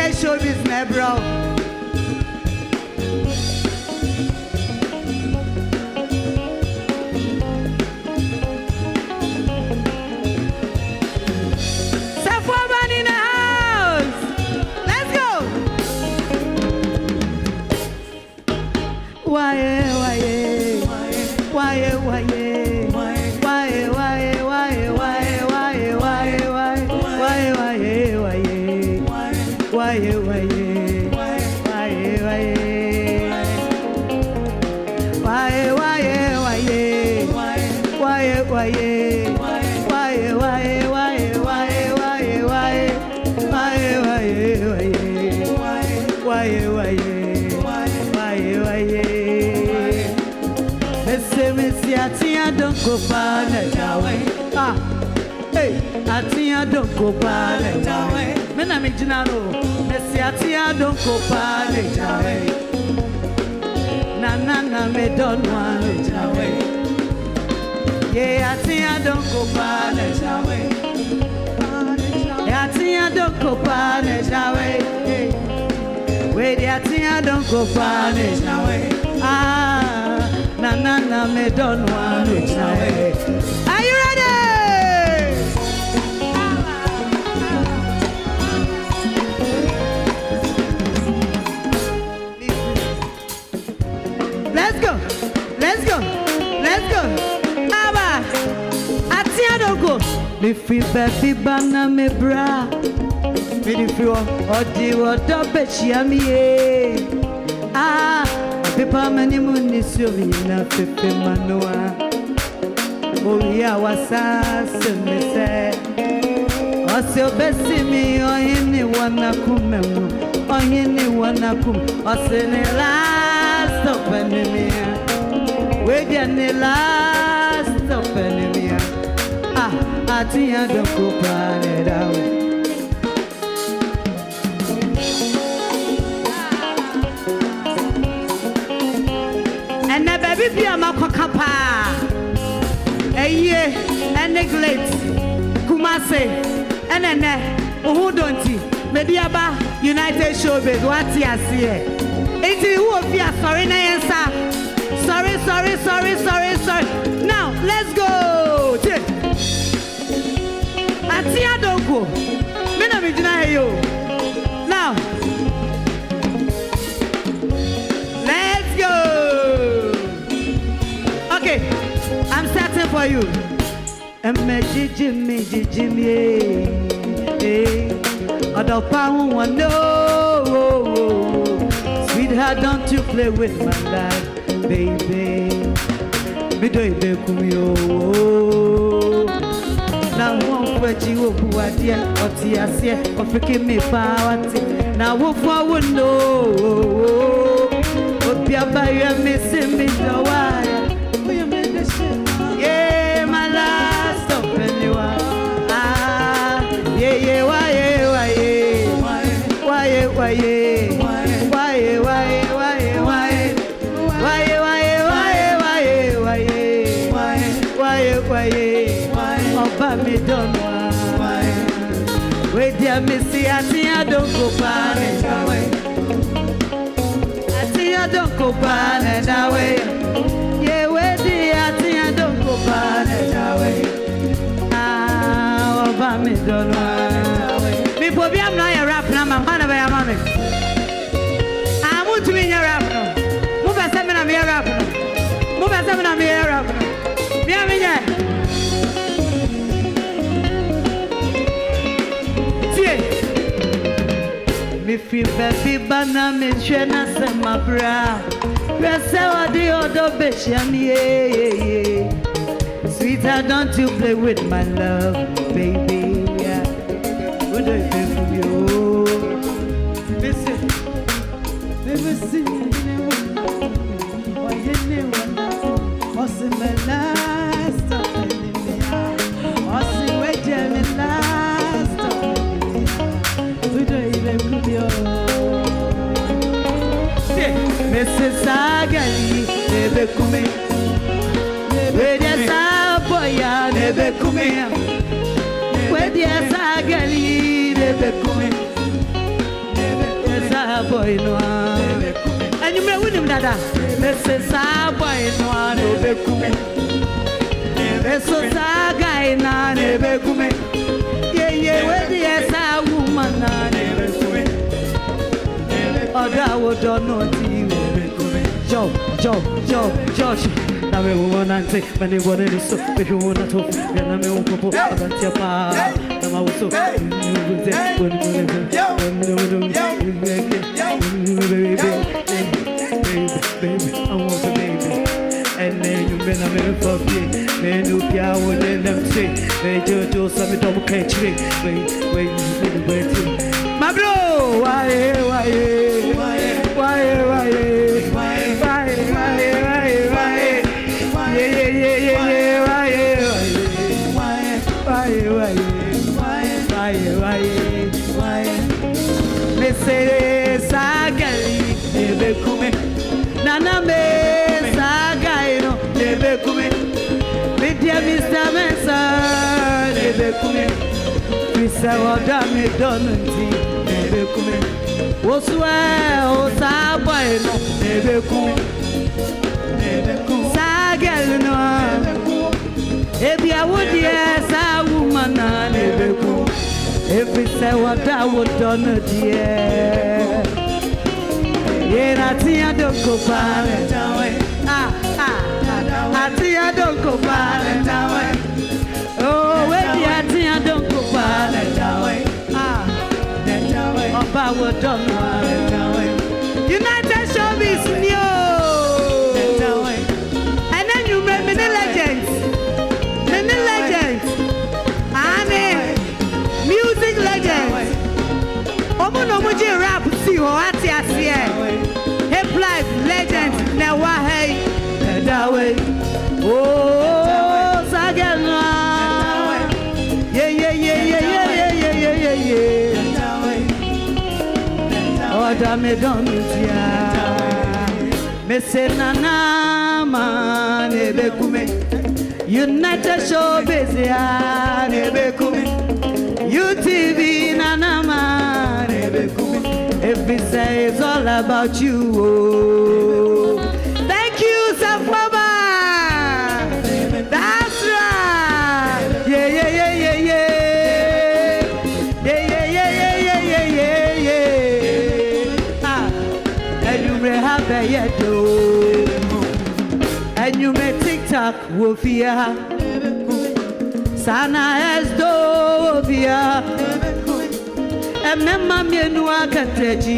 United Showbiz, Mcbrown. Don't go far away. Ah, hey, Atia don't go far away. Men I'm Jinano, Messi Atia don't go far away. Na me don't want it away. Yeah, Atia don't go far away. Atia don't go far away. Wait, Atia don't go far away. Ah. Na me don't want it away. Are you ready? Let's go. Let's go. Let's go. Aba. Atia don't go. Me free baby bana me bra. Me di free odi wodo bechia mi e. Ah. Pepa mani munisio vina pepe manoa. Oya wasase mese. Ose obesi mi oyini wana kumemu. Oyini wana kum. Ose ne last of enemy. Weja ne last of enemy. Ah, atiya don't go pane dawe. And the baby be a makokapa. Eye, and neglect. Kumase, and who don't you? Mediaba, United Showbiz, what you see? It's who of you sorry, answer. Sorry. Now, let's go. Atia don't go. Mena me deny you. Now, let's go. Okay, I'm starting for you. Jimmy, no. Sweetheart, don't you play with my life, baby. Me do it, now won't wait you up, what dear, or tea, or forgive me, power. Now, what forward, no. But be a buyer, missing me, no wire. Yeah, my last of anyone. Ah, yeah, why? Me don't wait, dear Missy, I don't go pan and away. I don't go pan and away. Yeah, wait, dear, I don't go pan and away. Ah, me don't me put me, I'm not a rap now, I'm not a mammy. I want to be in a rap now. Move a 7 of me a rap. Move a 7 of me a rap. Yeah. Me feel baby bana me chena se my bra. Rese wa di odo bechani yeah. Sweetheart, don't you play with my love, baby. Yeah. What do you think of you? Listen, never seen anyone. Why anyone? What's in my last of me? What's in my jam last of me? What do you think of you? Mrs. Agali, never come. Where boya, never come. Where Agali, never come. boy no and you may win him dada Mrs. Boy no no bekume Mrs. Guy na ne bekume ye we the sa woman na ne bekume oda wo do no ti bekume Josh na me woman ante many one in so if you wanna talk na me wo popo about your pa na ma wo so baby, I want a baby. And then you been a minute for me. Man, you can't win them say. They just do something double catch me. Wait, my bro, why? Me say sagali ebe kume nana me sagai no ebe kume me dia Mr. Mensa ebe kume Mr. Oda me donunti ebe kume oswe o sabai no ebe kume sagal no ebi awodi sa woman na ebe kume every say what I would done dear. Yeah, I think I don't go far away. I think I don't go far away. Oh, maybe I think I don't go far away. Oba would done United Showbiz new. And then you remember the legends. Music legends. Omo no mo je rap si ho ati asie. Hip life legends na wa hey. That way. Oh, sagana. Yeah. Oh, da me don tia. Me se nana man ebe kume. United Showbiz ya ebe kume. UTV Nanama every say it's all about you. Oh. Thank you, Safaba. That's right. Yeah. And you may have a yet and you may TikTok Wofia Sana es do via Emma mienu akateji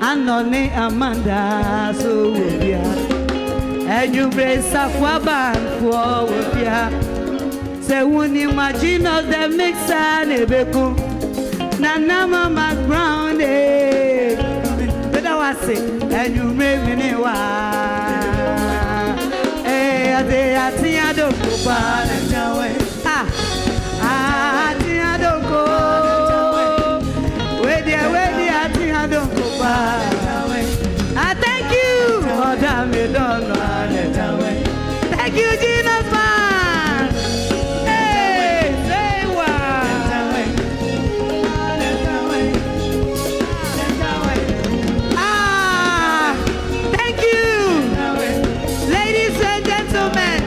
Anone Amanda so via And you brace Safwaban for via Say won't imagine us the mixer nebeku Nanama Mcbrown But I was say and you made me I think I don't go far I think I don't go. Where I think I don't go far. I thank you. Oh, damn it, don't know. Thank you, Jesus, man. Hey, say what? Thank you, ladies and gentlemen.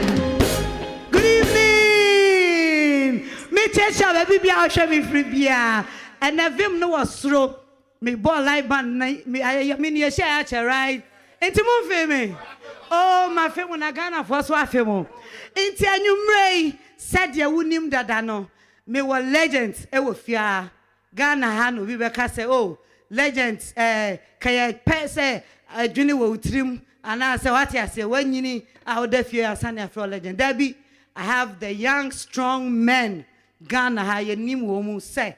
Chesha baby bia hwe me free bia and avim no was throw me ball like band me ne share a right enti mo fe me oh my fe na Ghana for so afe mo enti anwumrei said ya wunim dada no me were legends e wo fia Ghana ha no bi be ka say oh legends kaya pese adwini wo utrim ana say what ya say wanyini a oda fia asane afro legend that be I have the young strong men Ghana ha ye nim wo mu say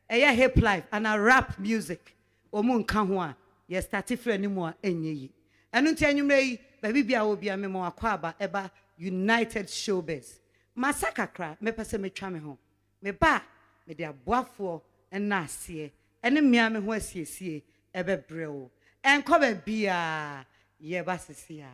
eya hip life and a rap music omu nka ho a ye start frɛ ni mu a enye yi enu nti anwumrei baby bia obi a me mo akwa aba eba United Showbiz masakakra me pese me twa me ho me ba me de aboafo na ase ene mmea me ho asiesie ebe brewo enko ba bia ye ba sisia